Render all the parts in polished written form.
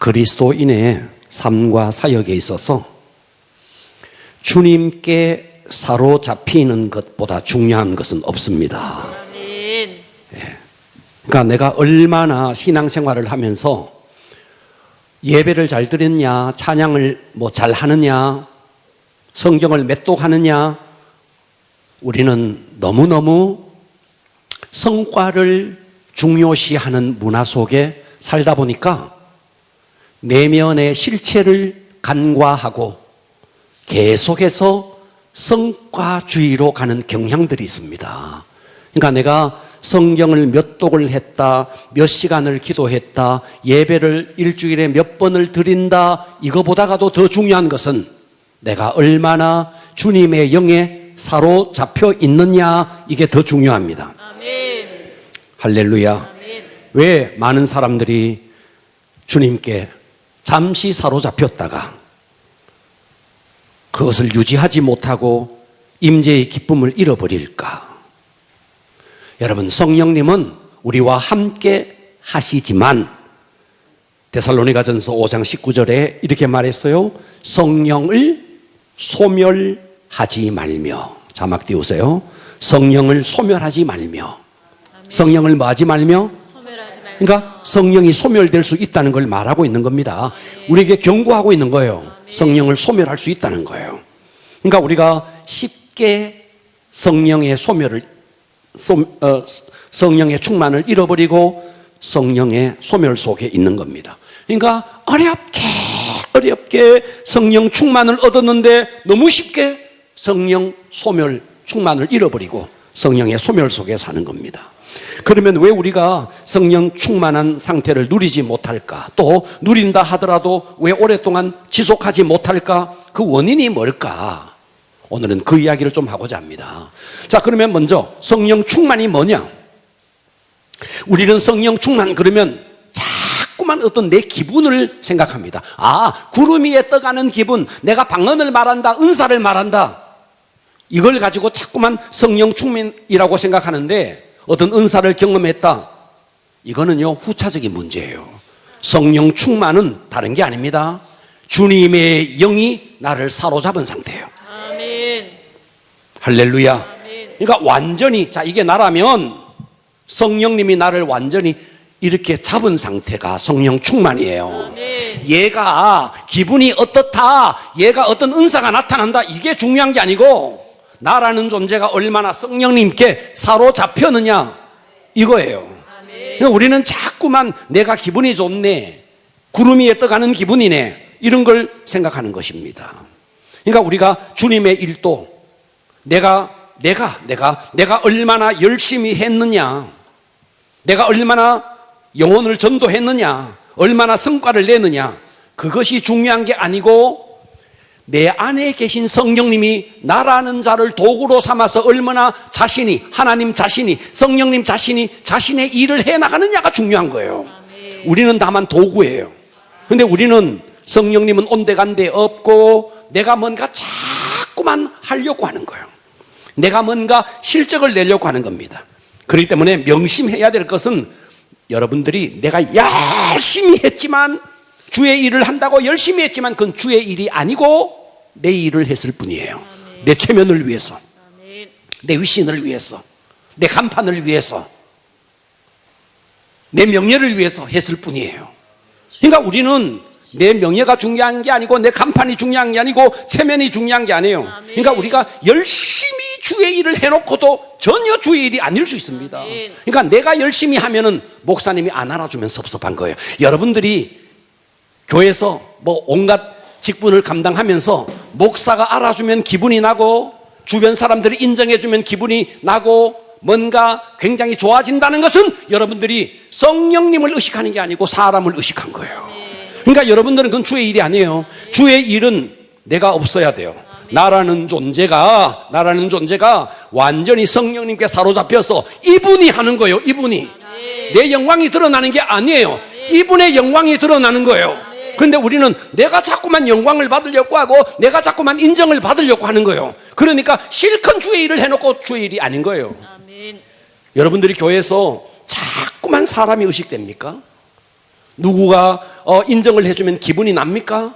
그리스도인의 삶과 사역에 있어서 주님께 사로잡히는 것보다 중요한 것은 없습니다. 아멘. 그러니까 내가 얼마나 신앙생활을 하면서 예배를 잘 드렸냐, 찬양을 잘 하느냐, 성경을 몇 독 하느냐, 우리는 너무너무 성과를 중요시하는 문화 속에 살다 보니까 내면의 실체를 간과하고 계속해서 성과주의로 가는 경향들이 있습니다. 그러니까 내가 성경을 몇 독을 했다, 몇 시간을 기도했다, 예배를 일주일에 몇 번을 드린다, 이거보다가도 더 중요한 것은 내가 얼마나 주님의 영에 사로잡혀 있느냐, 이게 더 중요합니다. 아멘. 할렐루야. 아멘. 왜 많은 사람들이 주님께 잠시 사로잡혔다가 그것을 유지하지 못하고 임재의 기쁨을 잃어버릴까? 여러분, 성령님은 우리와 함께 하시지만 데살로니가전서 5장 19절에 이렇게 말했어요. 성령을 소멸하지 말며. 자막 띄우세요. 성령을 소멸하지 말며. 성령을 뭐 하지 말며? 소멸하지 말며. 그러니까 성령이 소멸될 수 있다는 걸 말하고 있는 겁니다. 우리에게 경고하고 있는 거예요. 성령을 소멸할 수 있다는 거예요. 그러니까 우리가 쉽게 성령의 성령의 충만을 잃어버리고 성령의 소멸 속에 있는 겁니다. 그러니까 어렵게 성령 충만을 얻었는데 너무 쉽게 성령 소멸 충만을 잃어버리고 성령의 소멸 속에 사는 겁니다. 그러면 왜 우리가 성령 충만한 상태를 누리지 못할까? 또 누린다 하더라도 왜 오랫동안 지속하지 못할까? 그 원인이 뭘까? 오늘은 그 이야기를 좀 하고자 합니다. 자, 그러면 먼저 성령 충만이 뭐냐? 우리는 성령 충만 그러면 자꾸만 어떤 내 기분을 생각합니다. 구름 위에 떠가는 기분, 내가 방언을 말한다, 은사를 말한다, 이걸 가지고 자꾸만 성령 충만이라고 생각하는데, 어떤 은사를 경험했다, 이거는요 후차적인 문제예요. 성령 충만은 다른 게 아닙니다. 주님의 영이 나를 사로잡은 상태예요. 아멘. 할렐루야. 아멘. 그러니까 완전히, 이게 나라면 성령님이 나를 완전히 이렇게 잡은 상태가 성령 충만이에요. 아멘. 얘가 기분이 어떻다, 얘가 어떤 은사가 나타난다, 이게 중요한 게 아니고 나라는 존재가 얼마나 성령님께 사로잡혔느냐, 이거예요. 그러니까 우리는 자꾸만 내가 기분이 좋네, 구름 위에 떠가는 기분이네, 이런 걸 생각하는 것입니다. 그러니까 우리가 주님의 일도 내가 얼마나 열심히 했느냐, 내가 얼마나 영혼을 전도했느냐, 얼마나 성과를 내느냐, 그것이 중요한 게 아니고 내 안에 계신 성령님이 나라는 자를 도구로 삼아서 얼마나 하나님 자신이, 성령님 자신이 자신의 일을 해나가느냐가 중요한 거예요. 아멘. 우리는 다만 도구예요. 근데 우리는 성령님은 온데간데 없고 내가 뭔가 자꾸만 하려고 하는 거예요. 내가 뭔가 실적을 내려고 하는 겁니다. 그렇기 때문에 명심해야 될 것은, 여러분들이 내가 열심히 했지만, 주의 일을 한다고 열심히 했지만 그건 주의 일이 아니고 내 일을 했을 뿐이에요. 아멘. 내 체면을 위해서, 아멘. 내 위신을 위해서, 내 간판을 위해서, 내 명예를 위해서 했을 뿐이에요. 그러니까 우리는 내 명예가 중요한 게 아니고, 내 간판이 중요한 게 아니고, 체면이 중요한 게 아니에요. 그러니까 우리가 열심히 주의 일을 해놓고도 전혀 주의 일이 아닐 수 있습니다. 그러니까 내가 열심히 하면은 목사님이 안 알아주면 섭섭한 거예요. 여러분들이 교회에서 온갖 직분을 감당하면서 목사가 알아주면 기분이 나고, 주변 사람들이 인정해주면 기분이 나고, 뭔가 굉장히 좋아진다는 것은 여러분들이 성령님을 의식하는 게 아니고 사람을 의식한 거예요. 그러니까 여러분들은 그건 주의 일이 아니에요. 주의 일은 내가 없어야 돼요. 나라는 존재가 완전히 성령님께 사로잡혀서 이분이 하는 거예요. 이분이. 내 영광이 드러나는 게 아니에요. 이분의 영광이 드러나는 거예요. 그런데 우리는 내가 자꾸만 영광을 받으려고 하고, 내가 자꾸만 인정을 받으려고 하는 거예요. 그러니까 실컷 주의 일을 해놓고 주의 일이 아닌 거예요. 아멘. 여러분들이 교회에서 자꾸만 사람이 의식됩니까? 누구가 인정을 해주면 기분이 납니까?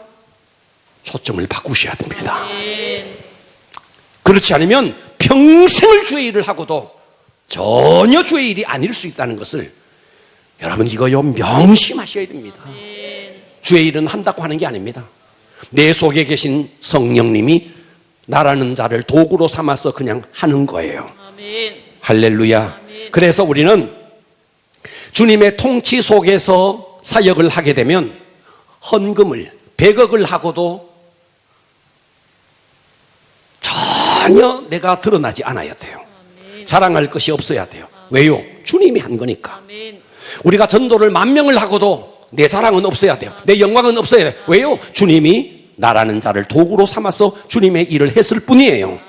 초점을 바꾸셔야 됩니다. 그렇지 않으면 평생을 주의 일을 하고도 전혀 주의 일이 아닐 수 있다는 것을 여러분 이거요 명심하셔야 됩니다. 주의 일은 한다고 하는 게 아닙니다. 내 속에 계신 성령님이 나라는 자를 도구로 삼아서 그냥 하는 거예요. 아멘. 할렐루야. 그래서 우리는 주님의 통치 속에서 사역을 하게 되면 헌금을 100억을 하고도 전혀 내가 드러나지 않아야 돼요. 자랑할 것이 없어야 돼요. 왜요? 주님이 한 거니까. 아멘. 우리가 전도를 10,000명을 하고도 내 자랑은 없어야 돼요. 내 영광은 없어야 돼요. 왜요? 주님이 나라는 자를 도구로 삼아서 주님의 일을 했을 뿐이에요.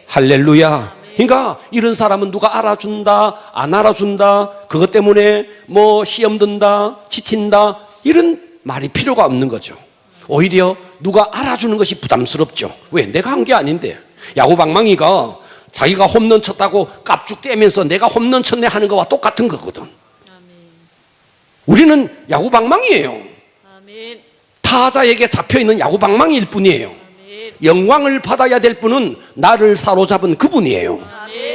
할렐루야. 그러니까 이런 사람은 누가 알아준다, 안 알아준다, 그것 때문에 뭐 시험 든다, 지친다, 이런 말이 필요가 없는 거죠. 오히려 누가 알아주는 것이 부담스럽죠. 왜? 내가 한 게 아닌데. 야구방망이가 자기가 홈런 쳤다고 깝죽대면서 내가 홈런 쳤네 하는 거와 똑같은 거거든. 우리는 야구방망이에요. 아멘. 타자에게 잡혀있는 야구방망이일 뿐이에요. 영광을 받아야 될 분은 나를 사로잡은 그분이에요.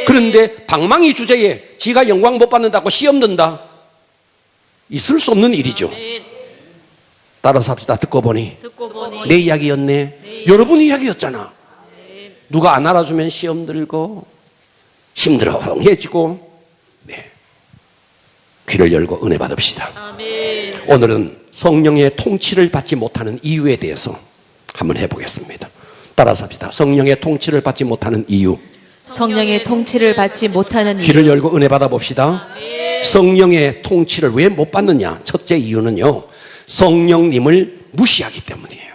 그런데 방망이 주제에 지가 영광 못 받는다고 시험 든다? 있을 수 없는 일이죠. 따라서 합시다. 듣고 보니 내 이야기였네. 여러분 이야기였잖아. 누가 안 알아주면 시험 들고 힘들어해지고. 네. 귀를 열고 은혜 받읍시다. 아멘. 오늘은 성령의 통치를 받지 못하는 이유에 대해서 한번 해보겠습니다. 따라서 합시다. 성령의 통치를 받지 못하는 이유. 성령의 통치를 받지 못하는 이유. 귀를 열고 은혜 받아봅시다. 성령의 통치를 왜 못 받느냐? 첫째 이유는요, 성령님을 무시하기 때문이에요.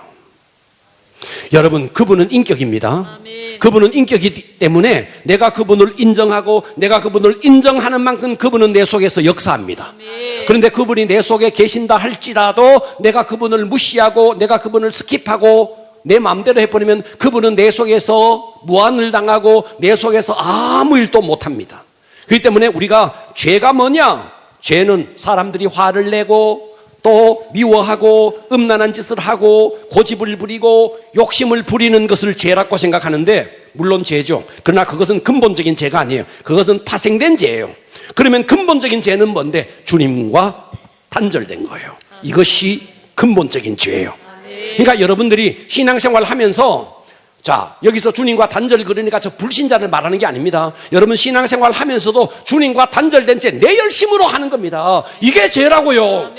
여러분, 그분은 인격입니다. 그분은 인격이기 때문에 내가 그분을 인정하고 내가 그분을 인정하는 만큼 그분은 내 속에서 역사합니다. 그런데 그분이 내 속에 계신다 할지라도 내가 그분을 무시하고 내가 그분을 스킵하고 내 마음대로 해버리면 그분은 내 속에서 무한을 당하고 내 속에서 아무 일도 못합니다. 그렇기 때문에 우리가 죄가 뭐냐? 죄는 사람들이 화를 내고 또 미워하고 음란한 짓을 하고 고집을 부리고 욕심을 부리는 것을 죄라고 생각하는데, 물론 죄죠. 그러나 그것은 근본적인 죄가 아니에요. 그것은 파생된 죄예요. 그러면 근본적인 죄는 뭔데? 주님과 단절된 거예요. 이것이 근본적인 죄예요. 그러니까 여러분들이 신앙생활 하면서, 자, 여기서 주님과 단절, 그러니까 저 불신자를 말하는 게 아닙니다. 여러분 신앙생활 하면서도 주님과 단절된 죄 내 열심으로 하는 겁니다. 이게 죄라고요.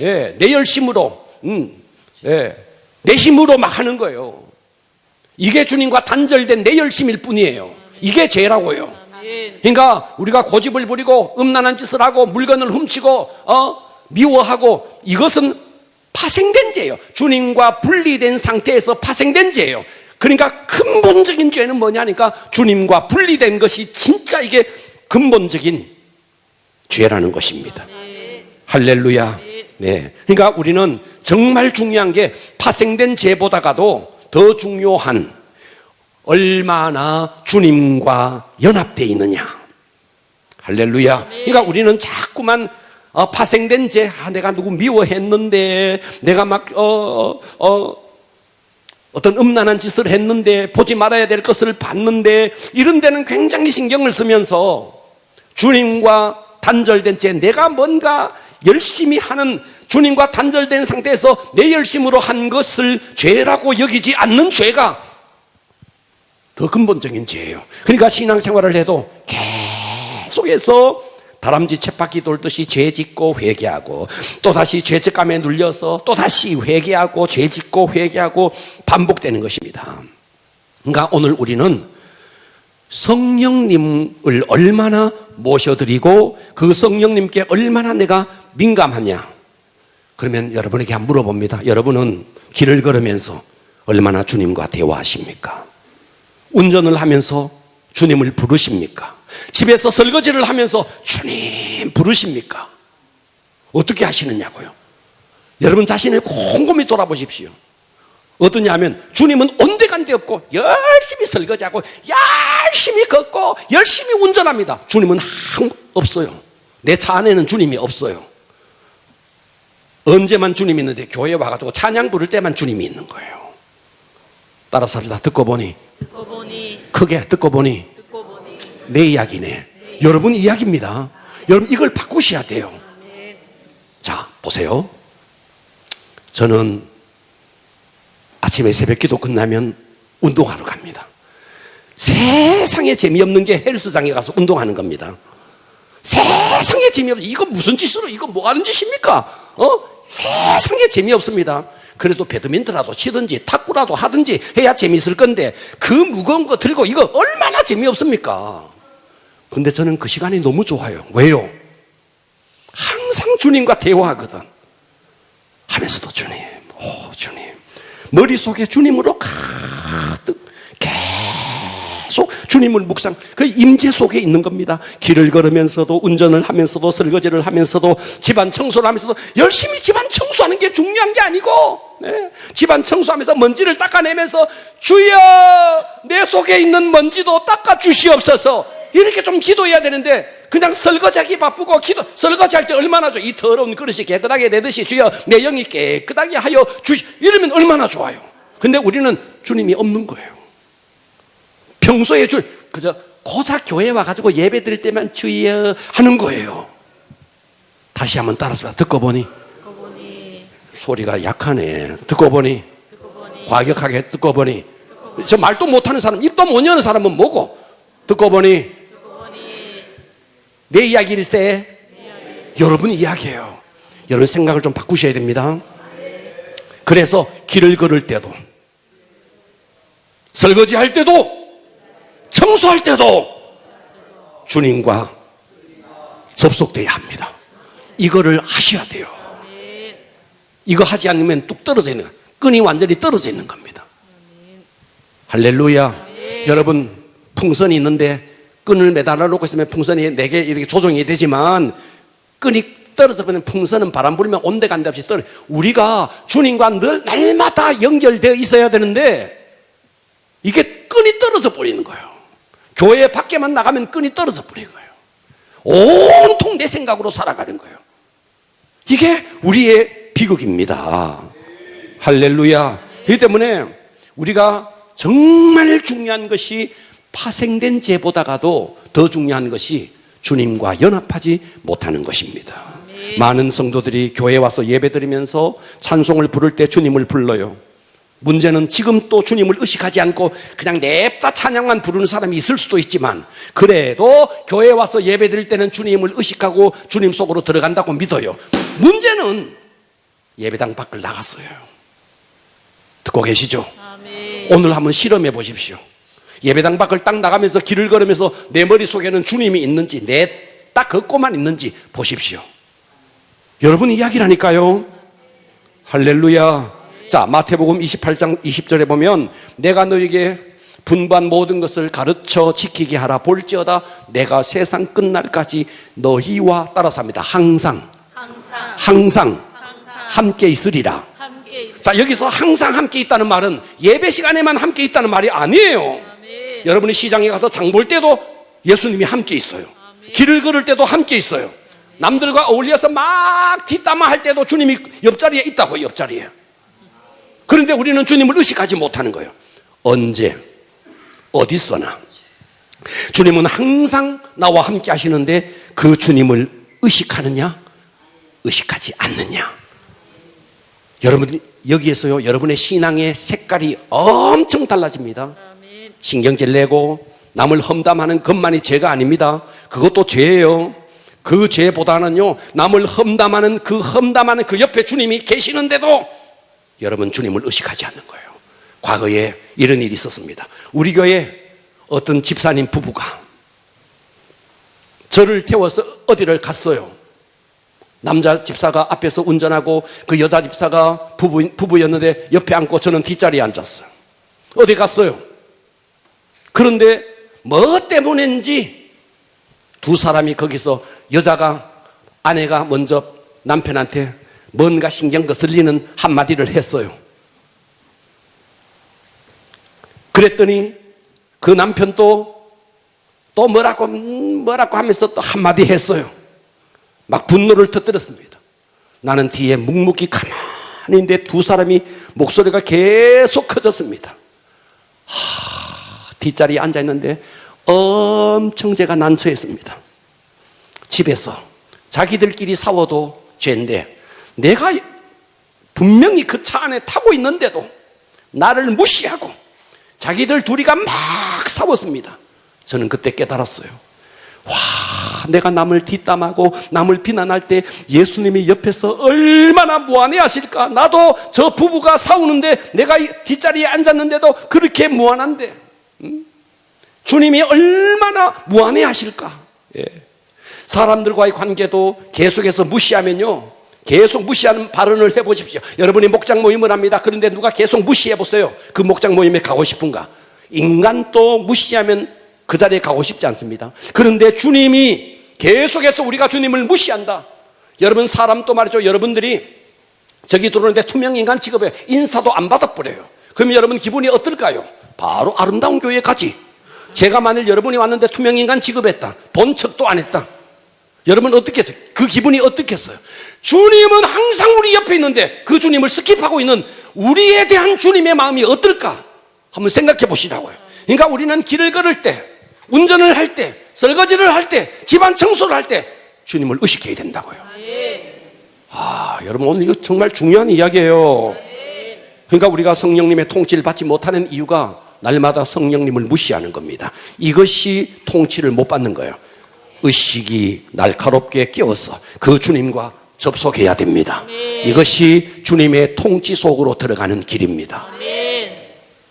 예, 내 열심으로, 예, 내 힘으로 막 하는 거예요. 이게 주님과 단절된 내 열심일 뿐이에요. 이게 죄라고요. 그러니까 우리가 고집을 부리고 음란한 짓을 하고 물건을 훔치고 미워하고, 이것은 파생된 죄예요. 주님과 분리된 상태에서 파생된 죄예요. 그러니까 근본적인 죄는 뭐냐니까 주님과 분리된 것이 진짜 이게 근본적인 죄라는 것입니다. 할렐루야. 네. 그러니까 우리는 정말 중요한 게 파생된 죄보다가도 더 중요한 얼마나 주님과 연합되어 있느냐. 할렐루야. 그러니까 우리는 자꾸만 파생된 죄, 내가 누구 미워했는데, 내가 막 어떤 음란한 짓을 했는데, 보지 말아야 될 것을 봤는데, 이런 데는 굉장히 신경을 쓰면서 주님과 단절된 죄, 내가 뭔가 열심히 하는, 주님과 단절된 상태에서 내 열심으로 한 것을 죄라고 여기지 않는 죄가 더 근본적인 죄예요. 그러니까 신앙생활을 해도 계속해서 다람쥐 쳇바퀴 돌듯이 죄 짓고 회개하고, 또다시 죄책감에 눌려서 또다시 회개하고 죄 짓고 회개하고 반복되는 것입니다. 그러니까 오늘 우리는 성령님을 얼마나 모셔드리고 그 성령님께 얼마나 내가 민감하냐. 그러면 여러분에게 한번 물어봅니다. 여러분은 길을 걸으면서 얼마나 주님과 대화하십니까? 운전을 하면서 주님을 부르십니까? 집에서 설거지를 하면서 주님 부르십니까? 어떻게 하시느냐고요? 여러분 자신을 곰곰이 돌아보십시오. 어떠냐 하면 주님은 온데간데 없고 열심히 설거지하고 열심히 걷고 열심히 운전합니다. 주님은 없어요. 내 차 안에는 주님이 없어요. 언제만 주님 있는데 교회 와가지고 찬양 부를 때만 주님이 있는 거예요. 따라서 합시다. 듣고 보니 크게 듣고 보니 내 이야기네. 여러분 이야기입니다. 여러분 이걸 바꾸셔야 돼요. 자, 보세요. 저는 아침에 새벽기도 끝나면 운동하러 갑니다. 세상에 재미없는 게 헬스장에 가서 운동하는 겁니다. 세상에 재미없는, 이거 무슨 짓으로, 이거 뭐 하는 짓입니까? 세상에 재미없습니다. 그래도 배드민턴이라도 치든지 탁구라도 하든지 해야 재미있을 건데 그 무거운 거 들고 이거 얼마나 재미없습니까? 근데 저는 그 시간이 너무 좋아요. 왜요? 항상 주님과 대화하거든. 하면서도 주님, 주님. 머릿속에 주님으로 가득 계속 주님을 묵상, 그 임재 속에 있는 겁니다. 길을 걸으면서도, 운전을 하면서도, 설거지를 하면서도, 집안 청소를 하면서도 열심히 집안 청소하는 게 중요한 게 아니고, 집안 청소하면서 먼지를 닦아내면서 주여 내 속에 있는 먼지도 닦아 주시옵소서, 이렇게 좀 기도해야 되는데 그냥 설거지하기 바쁘고 설거지할 때 얼마나 좋아. 이 더러운 그릇이 깨끗하게 되듯이 주여 내 영이 깨끗하게 하여 주시, 이러면 얼마나 좋아요. 근데 우리는 주님이 없는 거예요. 평소에 그저 고작 교회 와가지고 예배 드릴 때만 주여 하는 거예요. 다시 한번 따라서 듣고 보니 소리가 약하네. 듣고 보니 과격하게 듣고 보니 저 말도 못하는 사람, 입도 못 여는 사람은 뭐고? 듣고 보니 내 이야기일세 여러분 이야기예요. 여러분 생각을 좀 바꾸셔야 됩니다. 그래서 길을 걸을 때도, 설거지할 때도, 청소할 때도 주님과 접속돼야 합니다. 이거를 하셔야 돼요. 이거 하지 않으면 뚝 떨어져 있는 거예요. 끈이 완전히 떨어져 있는 겁니다. 할렐루야. 여러분 풍선이 있는데 끈을 매달아 놓고 있으면 풍선이 4개 이렇게 조종이 되지만 끈이 떨어져 버리면 풍선은 바람 불면 온데간데 없이 떨어져. 우리가 주님과 늘 날마다 연결되어 있어야 되는데 이게 끈이 떨어져 버리는 거예요. 교회 밖에만 나가면 끈이 떨어져 버리는 거예요. 온통 내 생각으로 살아가는 거예요. 이게 우리의 비극입니다. 할렐루야. 그렇기 때문에 우리가 정말 중요한 것이 파생된 죄보다가도 더 중요한 것이 주님과 연합하지 못하는 것입니다. 많은 성도들이 교회에 와서 예배드리면서 찬송을 부를 때 주님을 불러요. 문제는 지금 또 주님을 의식하지 않고 그냥 냅다 찬양만 부르는 사람이 있을 수도 있지만 그래도 교회에 와서 예배드릴 때는 주님을 의식하고 주님 속으로 들어간다고 믿어요. 문제는 예배당 밖을 나갔어요. 듣고 계시죠? 오늘 한번 실험해 보십시오. 예배당 밖을 딱 나가면서 길을 걸으면서 내 머릿속에는 주님이 있는지 딱 걷고만 있는지 보십시오. 여러분 이야기라니까요. 할렐루야. 자, 마태복음 28장 20절에 보면 내가 너에게 분부한 모든 것을 가르쳐 지키게 하라. 볼지어다 내가 세상 끝날까지 너희와 따라서 합니다. 항상 함께 있으리라. 자, 여기서 항상 함께 있다는 말은 예배 시간에만 함께 있다는 말이 아니에요. 여러분이 시장에 가서 장 볼 때도 예수님이 함께 있어요. 길을 걸을 때도 함께 있어요. 남들과 어울려서 막 뒷담화할 때도 주님이 옆자리에 있다고. 옆자리에. 그런데 우리는 주님을 의식하지 못하는 거예요. 언제 어디서나 주님은 항상 나와 함께 하시는데 그 주님을 의식하느냐 의식하지 않느냐. 여러분 여기에서요 여러분의 신앙의 색깔이 엄청 달라집니다. 신경질 내고 남을 험담하는 것만이 죄가 아닙니다. 그것도 죄예요. 그 죄보다는요 남을 험담하는 그 옆에 주님이 계시는데도 여러분 주님을 의식하지 않는 거예요. 과거에 이런 일이 있었습니다. 우리 교회 어떤 집사님 부부가 저를 태워서 어디를 갔어요. 남자 집사가 앞에서 운전하고 그 여자 집사가 부부였는데 옆에 앉고 저는 뒷자리에 앉았어요. 어디 갔어요. 그런데 뭐 때문인지 두 사람이 거기서 아내가 먼저 남편한테 뭔가 신경 거슬리는 한마디를 했어요. 그랬더니 그 남편도 또 뭐라고 하면서 또 한마디 했어요. 막 분노를 터뜨렸습니다. 나는 뒤에 묵묵히 가만히 있는데 두 사람이 목소리가 계속 커졌습니다. 뒷자리에 앉아있는데 엄청 제가 난처했습니다. 집에서 자기들끼리 싸워도 죄인데 내가 분명히 그 차 안에 타고 있는데도 나를 무시하고 자기들 둘이가 막 싸웠습니다. 저는 그때 깨달았어요. 와, 내가 남을 뒷담하고 남을 비난할 때 예수님이 옆에서 얼마나 무안해 하실까. 나도 저 부부가 싸우는데 내가 뒷자리에 앉았는데도 그렇게 무안한데 주님이 얼마나 무안해 하실까. 예. 사람들과의 관계도 계속해서 무시하면요, 계속 무시하는 발언을 해보십시오. 여러분이 목장 모임을 합니다. 그런데 누가 계속 무시해보세요. 그 목장 모임에 가고 싶은가? 인간도 무시하면 그 자리에 가고 싶지 않습니다. 그런데 주님이 계속해서 우리가 주님을 무시한다. 여러분, 사람도 말이죠. 여러분들이 저기 들어오는데 투명인간 취급에 인사도 안 받아버려요. 그럼 여러분 기분이 어떨까요? 바로 아름다운 교회에 가지. 제가 만일 여러분이 왔는데 투명인간 취급했다, 본 척도 안 했다, 여러분 어떻게 했어요? 그 기분이 어떻겠어요? 주님은 항상 우리 옆에 있는데 그 주님을 스킵하고 있는 우리에 대한 주님의 마음이 어떨까? 한번 생각해 보시라고요. 그러니까 우리는 길을 걸을 때, 운전을 할 때, 설거지를 할 때, 집안 청소를 할 때 주님을 의식해야 된다고요. 여러분, 오늘 이거 정말 중요한 이야기예요. 그러니까 우리가 성령님의 통치를 받지 못하는 이유가 날마다 성령님을 무시하는 겁니다. 이것이 통치를 못 받는 거예요. 의식이 날카롭게 끼어서 그 주님과 접속해야 됩니다. 이것이 주님의 통치 속으로 들어가는 길입니다.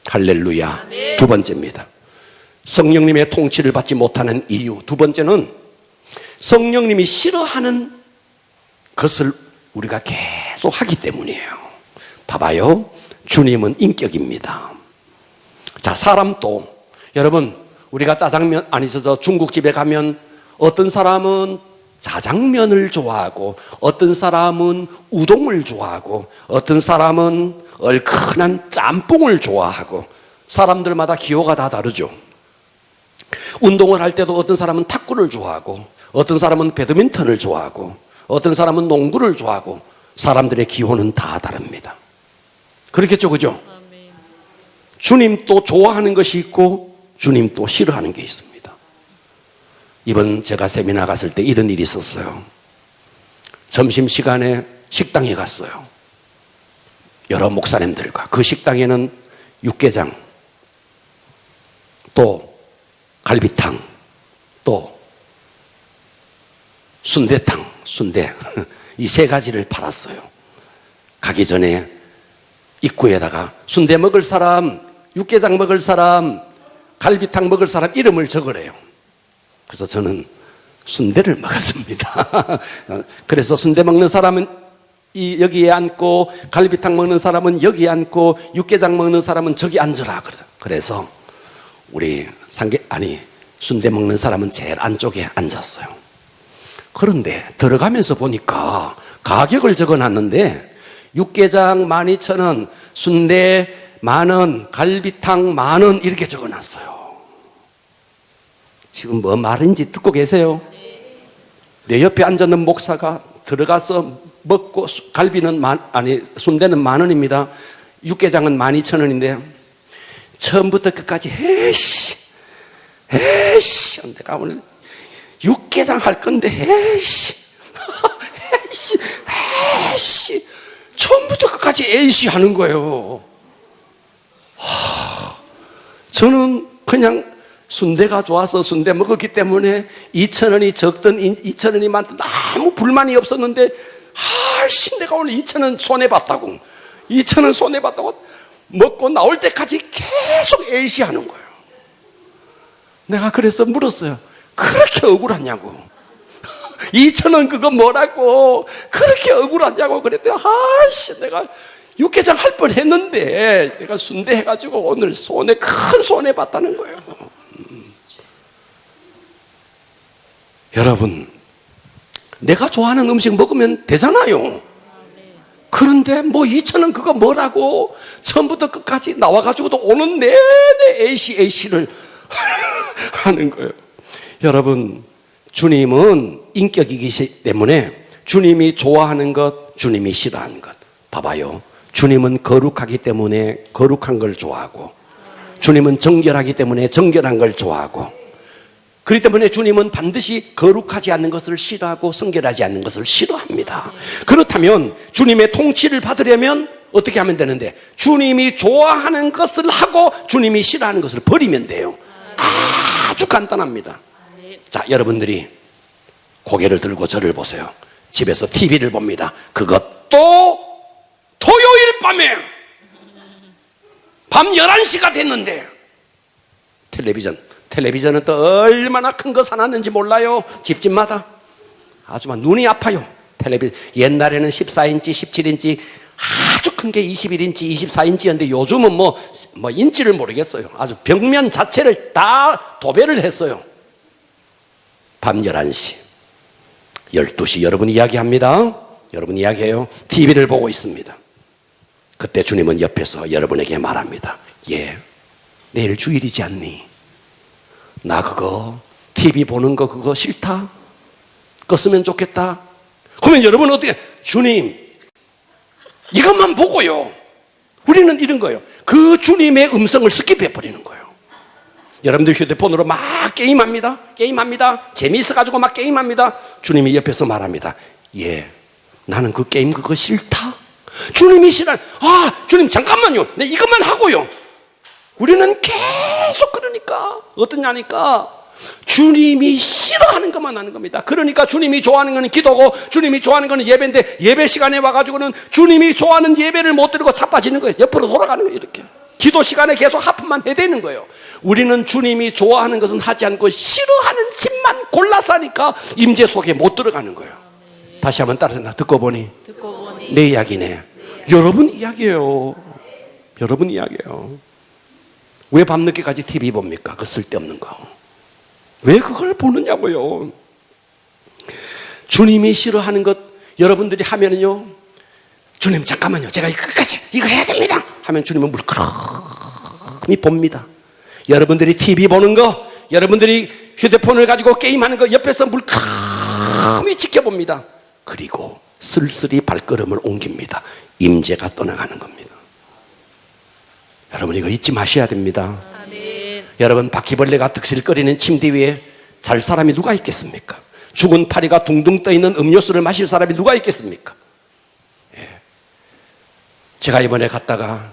할렐루야. 두 번째입니다. 성령님의 통치를 받지 못하는 이유. 두 번째는 성령님이 싫어하는 것을 우리가 계속 하기 때문이에요. 봐봐요. 주님은 인격입니다. 자, 사람도, 여러분, 우리가 짜장면, 저 중국집에 가면 어떤 사람은 자장면을 좋아하고, 어떤 사람은 우동을 좋아하고, 어떤 사람은 얼큰한 짬뽕을 좋아하고, 사람들마다 기호가 다 다르죠. 운동을 할 때도 어떤 사람은 탁구를 좋아하고, 어떤 사람은 배드민턴을 좋아하고, 어떤 사람은 농구를 좋아하고, 사람들의 기호는 다 다릅니다. 그렇겠죠, 그죠? 주님 또 좋아하는 것이 있고 주님 또 싫어하는 게 있습니다. 이번 제가 세미나 갔을 때 이런 일이 있었어요. 점심시간에 식당에 갔어요. 여러 목사님들과. 그 식당에는 육개장, 또 갈비탕, 또 순대탕, 순대, 이 세 가지를 팔았어요. 가기 전에 입구에다가 순대 먹을 사람, 육개장 먹을 사람, 갈비탕 먹을 사람 이름을 적으래요. 그래서 저는 순대를 먹었습니다. 그래서 순대 먹는 사람은 여기에 앉고, 갈비탕 먹는 사람은 여기에 앉고, 육개장 먹는 사람은 저기 앉으라. 그래서 우리 순대 먹는 사람은 제일 안쪽에 앉았어요. 그런데 들어가면서 보니까 가격을 적어놨는데 육개장 12,000원, 순대 10,000원, 갈비탕 10,000원 이렇게 적어놨어요. 지금 뭐 말인지 듣고 계세요? 내 옆에 앉아있는 목사가 들어가서 먹고, 순대는 10,000원입니다. 육개장은 12,000원인데 처음부터 끝까지 에이씨 내가 오늘 육개장 할 건데 에이씨 처음부터 끝까지 에이씨 하는 거예요. 저는 그냥 순대가 좋아서 순대 먹었기 때문에 2,000원이 적든 2,000원이 많든 아무 불만이 없었는데, 내가 오늘 2,000원 손해봤다고, 2,000원 손해봤다고 먹고 나올 때까지 계속 에이씨 하는 거예요. 내가 그래서 물었어요. 그렇게 억울하냐고. 2,000원 그거 뭐라고 그렇게 억울하냐고 그랬더니, 내가 육개장 할 뻔 했는데 내가 순대 해가지고 오늘 큰 손해 봤다는 거예요. 여러분, 내가 좋아하는 음식 먹으면 되잖아요. 그런데 2,000원 그거 뭐라고 처음부터 끝까지 나와가지고도 오는 내내 A씨를 하는 거예요. 여러분, 주님은 인격이기 때문에 주님이 좋아하는 것, 주님이 싫어하는 것. 봐봐요. 주님은 거룩하기 때문에 거룩한 걸 좋아하고, 주님은 정결하기 때문에 정결한 걸 좋아하고, 그렇기 때문에 주님은 반드시 거룩하지 않는 것을 싫어하고 성결하지 않는 것을 싫어합니다. 그렇다면 주님의 통치를 받으려면 어떻게 하면 되는데, 주님이 좋아하는 것을 하고 주님이 싫어하는 것을 버리면 돼요. 아주 간단합니다. 자, 여러분들이 고개를 들고 저를 보세요. 집에서 TV를 봅니다. 그것도 토요일 밤에 밤 11시가 됐는데 텔레비전은 또 얼마나 큰 거 사놨는지 몰라요. 집집마다 아주 막 눈이 아파요. 텔레비전 옛날에는 14인치 17인치 아주 큰 게 21인치 24인치였는데 요즘은 뭐 인치를 모르겠어요. 아주 벽면 자체를 다 도배를 했어요. 밤 11시 12시 여러분 이야기합니다. 여러분 이야기해요. TV를 보고 있습니다. 그때 주님은 옆에서 여러분에게 말합니다. 예, 내일 주일이지 않니? 나 그거 TV 보는 거 그거 싫다? 껐으면 좋겠다. 그러면 여러분은 어떻게, 주님 이것만 보고요. 우리는 이런 거예요. 그 주님의 음성을 스킵해 버리는 거예요. 여러분들 휴대폰으로 막 게임합니다. 재미있어가지고 막 게임합니다. 주님이 옆에서 말합니다. 예, 나는 그 게임 그거 싫다? 주님이 싫어. 주님 잠깐만요. 내 이것만 하고요. 우리는 계속 그러니까 어떠냐니까 주님이 싫어하는 것만 하는 겁니다. 그러니까 주님이 좋아하는 것은 기도고, 주님이 좋아하는 것은 예배인데, 예배 시간에 와가지고는 주님이 좋아하는 예배를 못 드리고 자빠지는 거예요. 옆으로 돌아가는 거예요. 이렇게 기도 시간에 계속 하품만 해대는 거예요. 우리는 주님이 좋아하는 것은 하지 않고 싫어하는 집만 골라서 하니까 임재 속에 못 들어가는 거예요. 다시 한번 따라서 듣고 보니 내 이야기네. 여러분 이야기예요. 여러분 이야기예요. 왜 밤늦게까지 TV 봅니까? 그 쓸데없는 거. 왜 그걸 보느냐고요. 주님이 싫어하는 것 여러분들이 하면은요, 주님 잠깐만요, 제가 끝까지 이거 해야 됩니다 하면 주님은 물끄러미 봅니다. 여러분들이 TV 보는 거, 여러분들이 휴대폰을 가지고 게임하는 거 옆에서 물끄러미 지켜봅니다. 그리고 쓸쓸히 발걸음을 옮깁니다. 임재가 떠나가는 겁니다. 여러분 이거 잊지 마셔야 됩니다. 아멘. 여러분 바퀴벌레가 득실거리는 침대 위에 잘 사람이 누가 있겠습니까? 죽은 파리가 둥둥 떠있는 음료수를 마실 사람이 누가 있겠습니까? 예. 제가 이번에 갔다가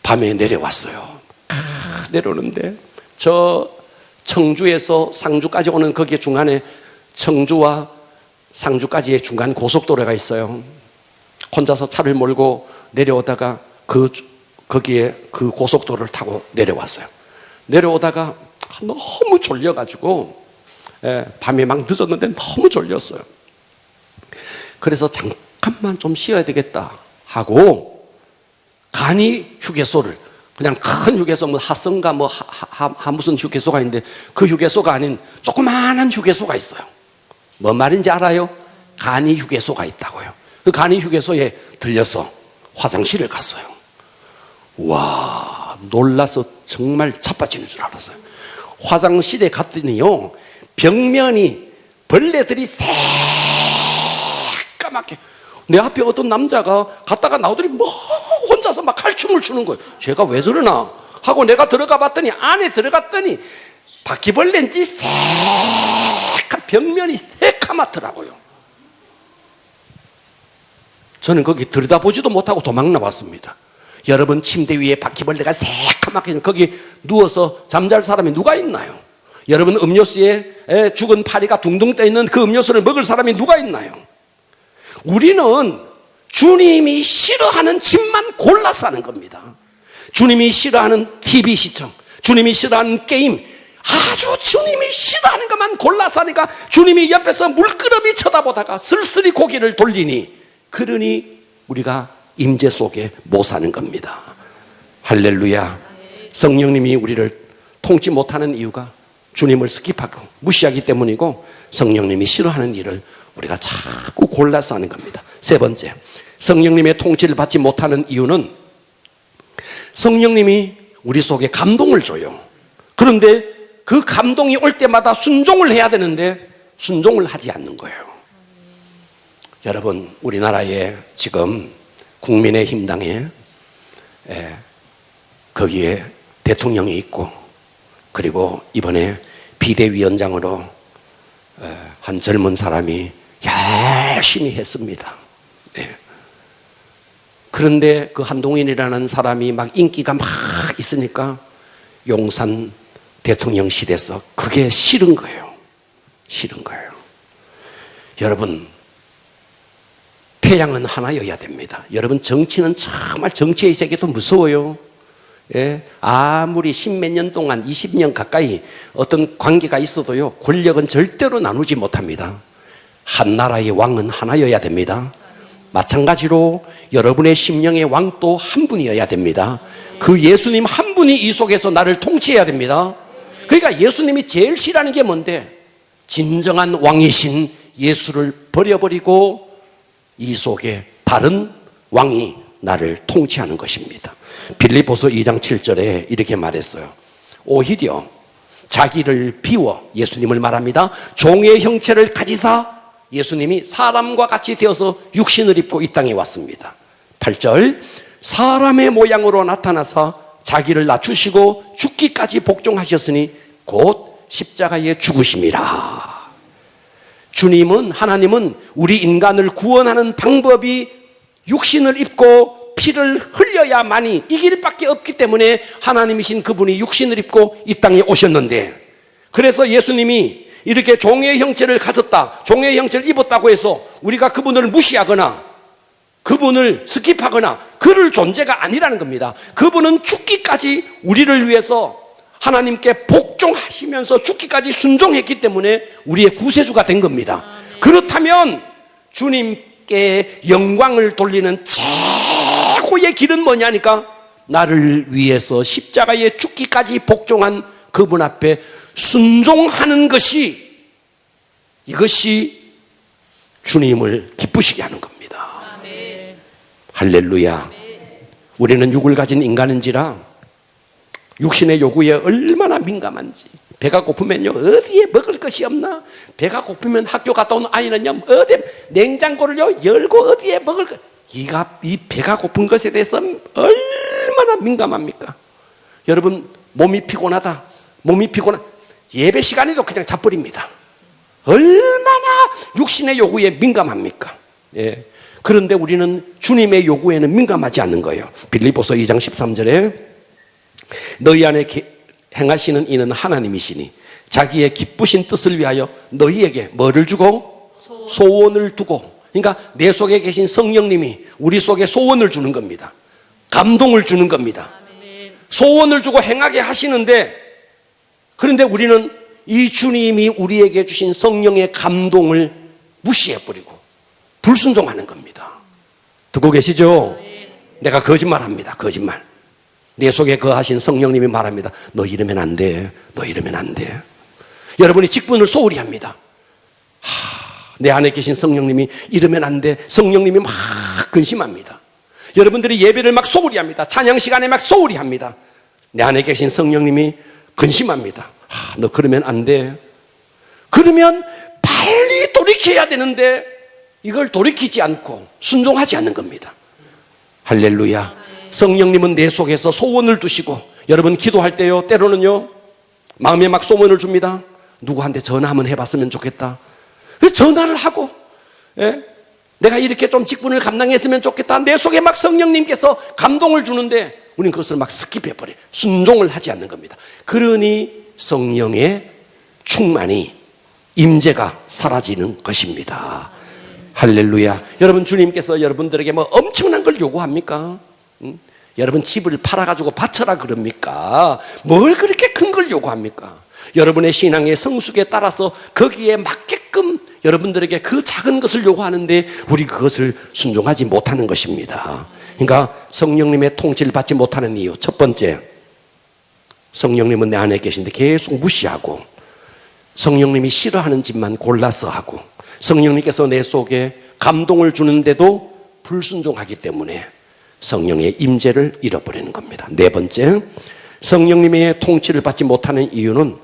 밤에 내려왔어요. 내려오는데 저 청주에서 상주까지 오는 거기에 중간에 청주와 상주까지의 중간 고속도로가 있어요. 혼자서 차를 몰고 내려오다가 거기에 그 고속도로를 타고 내려왔어요. 내려오다가 너무 졸려가지고, 밤에 막 늦었는데 너무 졸렸어요. 그래서 잠깐만 좀 쉬어야 되겠다 하고 간이 휴게소를, 그냥 큰 휴게소, 뭐 하성가 뭐 무슨 휴게소가 있는데 그 휴게소가 아닌 조그마한 휴게소가 있어요. 뭔 말인지 알아요? 간이 휴게소가 있다고요. 그 간이 휴게소에 들려서 화장실을 갔어요. 와, 놀라서 정말 자빠지는 줄 알았어요. 화장실에 갔더니요, 벽면이 벌레들이 새까맣게, 내 앞에 어떤 남자가 갔다가 나오더니 뭐 혼자서 막 칼춤을 추는 거예요. 제가 왜 저러나 하고 내가 들어가 봤더니, 안에 들어갔더니 바퀴벌레인지 벽면이 새까맣더라고요. 저는 거기 들여다보지도 못하고 도망 나왔습니다. 여러분 침대 위에 바퀴벌레가 새까맣게 거기 누워서 잠잘 사람이 누가 있나요? 여러분 음료수에 죽은 파리가 둥둥 떠있는 그 음료수를 먹을 사람이 누가 있나요? 우리는 주님이 싫어하는 집만 골라서 하는 겁니다. 주님이 싫어하는 TV 시청, 주님이 싫어하는 게임, 아주 주님이 싫어하는 것만 골라서 하니까 주님이 옆에서 물끄러미 쳐다보다가 쓸쓸히 고개를 돌리니, 그러니 우리가 임재 속에 못 사는 겁니다. 할렐루야. 성령님이 우리를 통치 못하는 이유가 주님을 스킵하고 무시하기 때문이고, 성령님이 싫어하는 일을 우리가 자꾸 골라서 하는 겁니다. 세 번째, 성령님의 통치를 받지 못하는 이유는 성령님이 우리 속에 감동을 줘요. 그런데 그 감동이 올 때마다 순종을 해야 되는데 순종을 하지 않는 거예요. 여러분, 우리나라에 지금 국민의힘당에 거기에 대통령이 있고, 그리고 이번에 비대위원장으로 한 젊은 사람이 열심히 했습니다. 그런데 그 한동훈이라는 사람이 막 인기가 막 있으니까 용산 대통령실에서 그게 싫은 거예요. 싫은 거예요. 여러분, 태양은 하나여야 됩니다. 여러분, 정치는 정말 정치의 세계도 무서워요. 아무리 10몇 년 동안 20년 가까이 어떤 관계가 있어도요, 권력은 절대로 나누지 못합니다. 한 나라의 왕은 하나여야 됩니다. 마찬가지로 여러분의 심령의 왕도 한 분이어야 됩니다. 그 예수님 한 분이 이 속에서 나를 통치해야 됩니다. 그러니까 예수님이 제일 싫어하는 게 뭔데? 진정한 왕이신 예수를 버려버리고 이 속에 다른 왕이 나를 통치하는 것입니다. 빌립보서 2장 7절에 이렇게 말했어요. 오히려 자기를 비워, 예수님을 말합니다. 종의 형체를 가지사, 예수님이 사람과 같이 되어서 육신을 입고 이 땅에 왔습니다. 8절, 사람의 모양으로 나타나서 자기를 낮추시고 죽기까지 복종하셨으니 곧 십자가에 죽으심이라. 주님은, 하나님은 우리 인간을 구원하는 방법이 육신을 입고 피를 흘려야만이 이 길밖에 없기 때문에 하나님이신 그분이 육신을 입고 이 땅에 오셨는데, 그래서 예수님이 이렇게 종의 형체를 가졌다, 종의 형체를 입었다고 해서 우리가 그분을 무시하거나 그분을 스킵하거나 그럴 존재가 아니라는 겁니다. 그분은 죽기까지 우리를 위해서 하나님께 복종하시면서 죽기까지 순종했기 때문에 우리의 구세주가 된 겁니다. 그렇다면 주님께 영광을 돌리는 최고의 길은 뭐냐니까, 나를 위해서 십자가에 죽기까지 복종한 그분 앞에 순종하는 것이, 이것이 주님을 기쁘시게 하는 겁니다. 아멘. 할렐루야. 우리는 육을 가진 인간인지라 육신의 요구에 얼마나 민감한지. 배가 고프면요, 어디에 먹을 것이 없나? 배가 고프면 학교 갔다 온 아이는요, 어디 냉장고를요 열고 어디에 먹을 것, 이 배가 고픈 것에 대해서 얼마나 민감합니까? 여러분, 몸이 피곤하다, 예배 시간에도 그냥 자버립니다. 얼마나 육신의 요구에 민감합니까? 그런데 우리는 주님의 요구에는 민감하지 않는 거예요. 빌립보서 2장 13절에 너희 안에 행하시는 이는 하나님이시니 자기의 기쁘신 뜻을 위하여 너희에게 뭐를 주고? 소원을 두고. 그러니까 내 속에 계신 성령님이 우리 속에 소원을 주는 겁니다. 감동을 주는 겁니다. 소원을 주고 행하게 하시는데, 그런데 우리는 이 주님이 우리에게 주신 성령의 감동을 무시해버리고 불순종하는 겁니다. 듣고 계시죠? 내가 거짓말합니다. 거짓말. 내 속에 거하신 성령님이 말합니다. 너 이러면 안 돼. 너 이러면 안 돼. 여러분이 직분을 소홀히 합니다. 내 안에 계신 성령님이 이러면 안 돼. 성령님이 막 근심합니다. 여러분들이 예배를 막 소홀히 합니다. 찬양 시간에 막 소홀히 합니다. 내 안에 계신 성령님이 근심합니다. 너 그러면 안 돼. 그러면 빨리 돌이켜야 되는데 이걸 돌이키지 않고 순종하지 않는 겁니다. 할렐루야. 성령님은 내 속에서 소원을 두시고, 여러분 기도할 때요, 때로는요 마음에 막 소원을 줍니다. 누구한테 전화 한번 해봤으면 좋겠다. 전화를 하고, 내가 이렇게 좀 직분을 감당했으면 좋겠다. 내 속에 막 성령님께서 감동을 주는데 우리는 그것을 막 스킵해버려요. 순종을 하지 않는 겁니다. 그러니 성령의 충만이, 임재가 사라지는 것입니다. 할렐루야. 여러분, 주님께서 여러분들에게 뭐 엄청난 걸 요구합니까? 여러분 집을 팔아가지고 바쳐라 그럽니까? 뭘 그렇게 큰 걸 요구합니까? 여러분의 신앙의 성숙에 따라서 거기에 맞게끔 여러분들에게 그 작은 것을 요구하는데 우리 그것을 순종하지 못하는 것입니다. 그러니까 성령님의 통치를 받지 못하는 이유, 첫 번째, 성령님은 내 안에 계신데 계속 무시하고, 성령님이 싫어하는 짓만 골라서 하고, 성령님께서 내 속에 감동을 주는데도 불순종하기 때문에 성령의 임재를 잃어버리는 겁니다. 네 번째, 성령님의 통치를 받지 못하는 이유는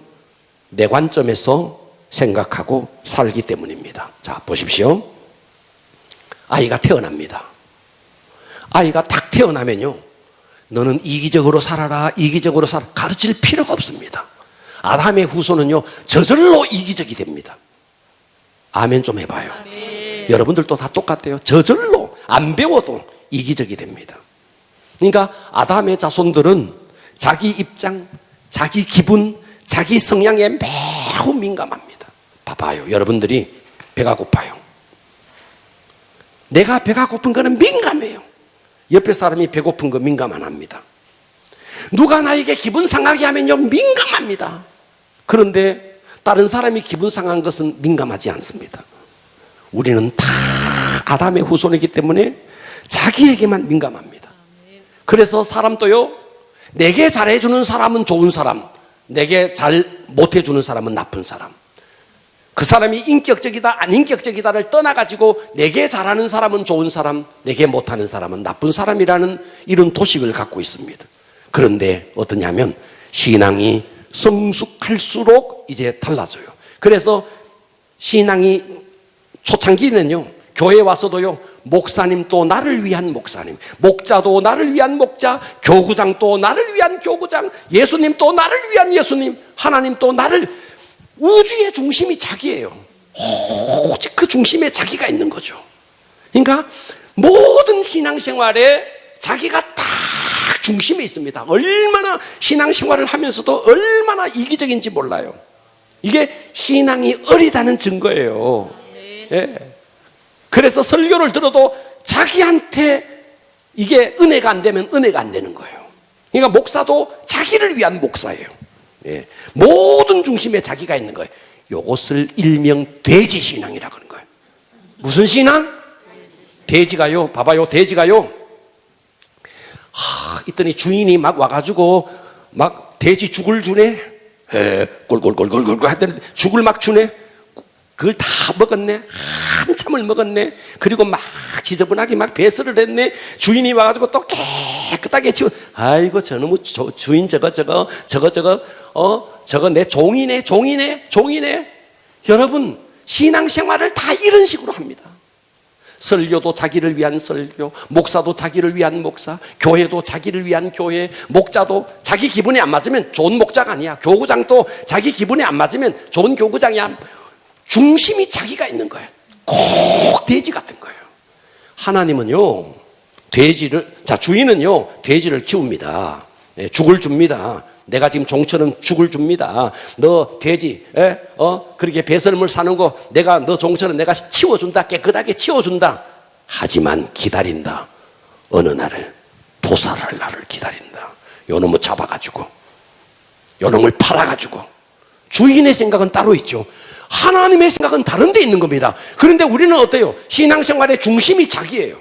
내 관점에서 생각하고 살기 때문입니다. 자, 보십시오. 아이가 태어납니다. 아이가 딱 태어나면요, 너는 이기적으로 살아라, 이기적으로 살아, 가르칠 필요가 없습니다. 아담의 후손은요, 저절로 이기적이 됩니다. 아멘 좀 해봐요. 여러분들도 다 똑같아요. 저절로 안 배워도 이기적이 됩니다. 그러니까 아담의 자손들은 자기 입장, 자기 기분, 자기 성향에 매우 민감합니다. 봐봐요. 여러분들이 배가 고파요. 내가 배가 고픈 거는 민감해요. 옆에 사람이 배고픈 거 민감 안 합니다. 누가 나에게 기분 상하게 하면요, 민감합니다. 그런데 다른 사람이 기분 상한 것은 민감하지 않습니다. 우리는 다 아담의 후손이기 때문에 자기에게만 민감합니다. 그래서 사람도요, 내게 잘해주는 사람은 좋은 사람, 내게 잘 못해주는 사람은 나쁜 사람, 그 사람이 인격적이다 안 인격적이다를 떠나가지고 내게 잘하는 사람은 좋은 사람, 내게 못하는 사람은 나쁜 사람이라는 이런 도식을 갖고 있습니다. 그런데 어떠냐면 신앙이 성숙할수록 이제 달라져요. 그래서 신앙이 초창기는요, 교회 와서도요, 목사님도 나를 위한 목사님, 목자도 나를 위한 목자, 교구장도 나를 위한 교구장, 예수님도 나를 위한 예수님, 하나님도 나를, 우주의 중심이 자기예요. 오직 그 중심에 자기가 있는 거죠. 그러니까 모든 신앙생활에 자기가 딱 중심에 있습니다. 얼마나 신앙생활을 하면서도 얼마나 이기적인지 몰라요. 이게 신앙이 어리다는 증거예요. 예. 그래서 설교를 들어도 자기한테 이게 은혜가 안 되면 은혜가 안 되는 거예요. 그러니까 목사도 자기를 위한 목사예요. 예. 모든 중심에 자기가 있는 거예요. 이것을 일명 돼지신앙이라고 하는 거예요. 무슨 신앙? 돼지가요, 봐봐요, 돼지가요, 있더니 주인이 막 와가지고 막 돼지 죽을 주네. 꼴꼴꼴꼴꼴 하더니 죽을 막 주네. 그걸 다 먹었네. 한참을 먹었네. 그리고 막 지저분하게 막 배설을 했네. 주인이 와가지고 또 깨끗하게 치워. 아이고 저놈의 주인 저거 내 종이네. 여러분, 신앙생활을 다 이런 식으로 합니다. 설교도 자기를 위한 설교, 목사도 자기를 위한 목사, 교회도 자기를 위한 교회, 목자도 자기 기분에 안 맞으면 좋은 목자가 아니야. 교구장도 자기 기분에 안 맞으면 좋은 교구장이야. 중심이 자기가 있는 거예요. 꼭 돼지 같은 거예요. 하나님은요, 주인은요, 돼지를 키웁니다. 죽을 줍니다. 내가 지금 종처럼 죽을 줍니다. 너 돼지, 그렇게 배설물 사는 거 내가 너 종처럼 내가 치워준다. 깨끗하게 치워준다. 하지만 기다린다. 어느 날을, 도살할 날을 기다린다. 요놈을 잡아가지고, 요놈을 팔아가지고. 주인의 생각은 따로 있죠. 하나님의 생각은 다른 데 있는 겁니다. 그런데 우리는 어때요? 신앙생활의 중심이 자기예요.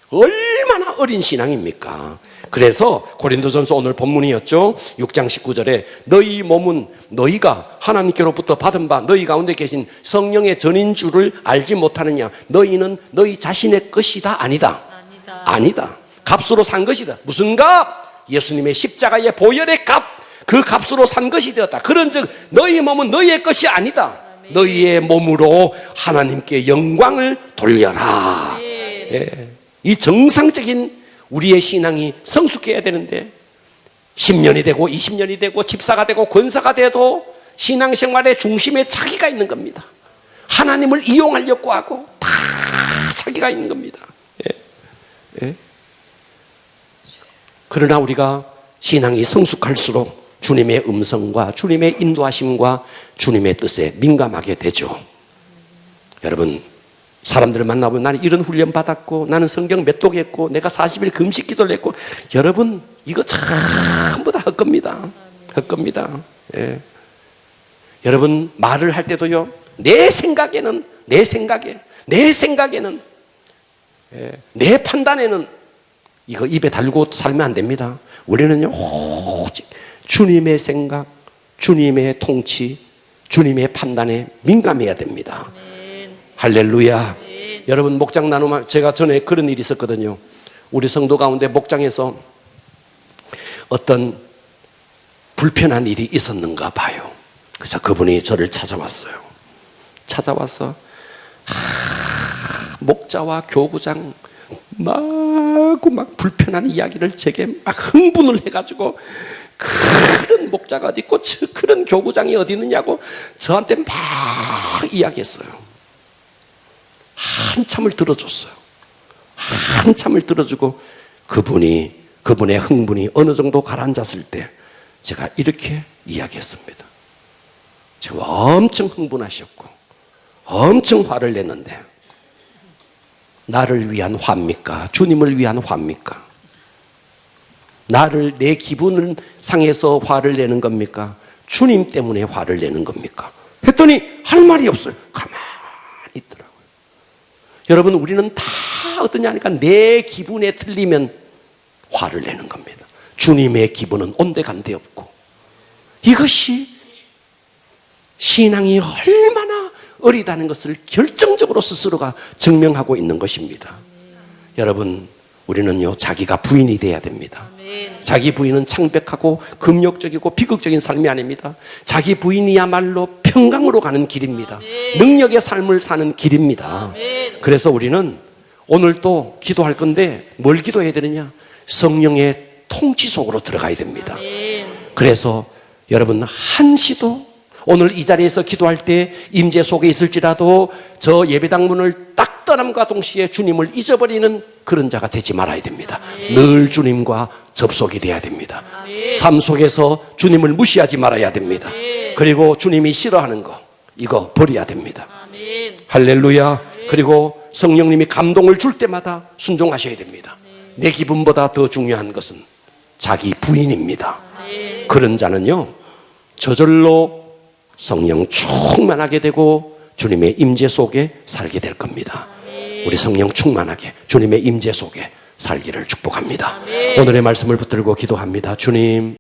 얼마나 어린 신앙입니까? 그래서 고린도전서 오늘 본문이었죠. 6장 19절에 너희 몸은 너희가 하나님께로부터 받은 바 너희 가운데 계신 성령의 전인 줄을 알지 못하느냐. 너희는 너희 자신의 것이다. 아니다. 아니다. 값으로 산 것이다. 무슨 값? 예수님의 십자가의 보혈의 값. 그 값으로 산 것이 되었다. 그런즉 너희 몸은 너희의 것이 아니다. 너희의 몸으로 하나님께 영광을 돌려라. 예. 이 정상적인 우리의 신앙이 성숙해야 되는데 10년이 되고 20년이 되고 집사가 되고 권사가 돼도 신앙생활의 중심에 자기가 있는 겁니다. 하나님을 이용하려고 하고 다 자기가 있는 겁니다. 예. 예. 그러나 우리가 신앙이 성숙할수록 주님의 음성과 주님의 인도하심과 주님의 뜻에 민감하게 되죠. 여러분, 사람들을 만나보면 나는 이런 훈련 받았고 나는 성경 몇 독 했고 내가 40일 금식 기도를 했고, 여러분 이거 전부 다 헛겁니다. 헛겁니다. 예. 여러분 말을 할 때도요, 내 생각에는 내 판단에는 이거 입에 달고 살면 안 됩니다. 우리는요 오직 주님의 생각, 주님의 통치, 주님의 판단에 민감해야 됩니다. 할렐루야. 여러분 목장 나누면 제가 전에 그런 일이 있었거든요. 우리 성도 가운데 목장에서 어떤 불편한 일이 있었는가 봐요. 그래서 그분이 저를 찾아왔어요. 찾아와서 목자와 교구장 마구 막 불편한 이야기를 제게 막 흥분을 해가지고 그런 목자가 어디 있고 그런 교구장이 어디 있느냐고 저한테 막 이야기했어요. 한참을 들어줬어요. 한참을 들어주고 그분의 흥분이 어느 정도 가라앉았을 때 제가 이렇게 이야기했습니다. 지금 엄청 흥분하셨고 엄청 화를 냈는데 나를 위한 화입니까? 주님을 위한 화입니까? 내 기분을 상해서 화를 내는 겁니까? 주님 때문에 화를 내는 겁니까? 했더니 할 말이 없어요. 가만히 있더라고요. 여러분, 우리는 다 어떠냐 하니까 내 기분에 틀리면 화를 내는 겁니다. 주님의 기분은 온데간데 없고, 이것이 신앙이 얼마나 어리다는 것을 결정적으로 스스로가 증명하고 있는 것입니다. 여러분, 우리는요, 자기가 부인이 돼야 됩니다. 자기 부인은 창백하고 금욕적이고 비극적인 삶이 아닙니다. 자기 부인이야말로 평강으로 가는 길입니다. 능력의 삶을 사는 길입니다. 그래서 우리는 오늘 또 기도할 건데 뭘 기도해야 되느냐? 성령의 통치 속으로 들어가야 됩니다. 그래서 여러분, 한시도 오늘 이 자리에서 기도할 때 임재 속에 있을지라도 저 예배당 문을 딱 떠남과 동시에 주님을 잊어버리는 그런 자가 되지 말아야 됩니다. 늘 주님과 접속이 돼야 됩니다. 삶 속에서 주님을 무시하지 말아야 됩니다. 그리고 주님이 싫어하는 거, 이거 버려야 됩니다. 할렐루야. 그리고 성령님이 감동을 줄 때마다 순종하셔야 됩니다. 내 기분보다 더 중요한 것은 자기 부인입니다. 그런 자는요, 저절로 성령 충만하게 되고 주님의 임재 속에 살게 될 겁니다. 우리 성령 충만하게 주님의 임재 속에 살기를 축복합니다. 오늘의 말씀을 붙들고 기도합니다. 주님,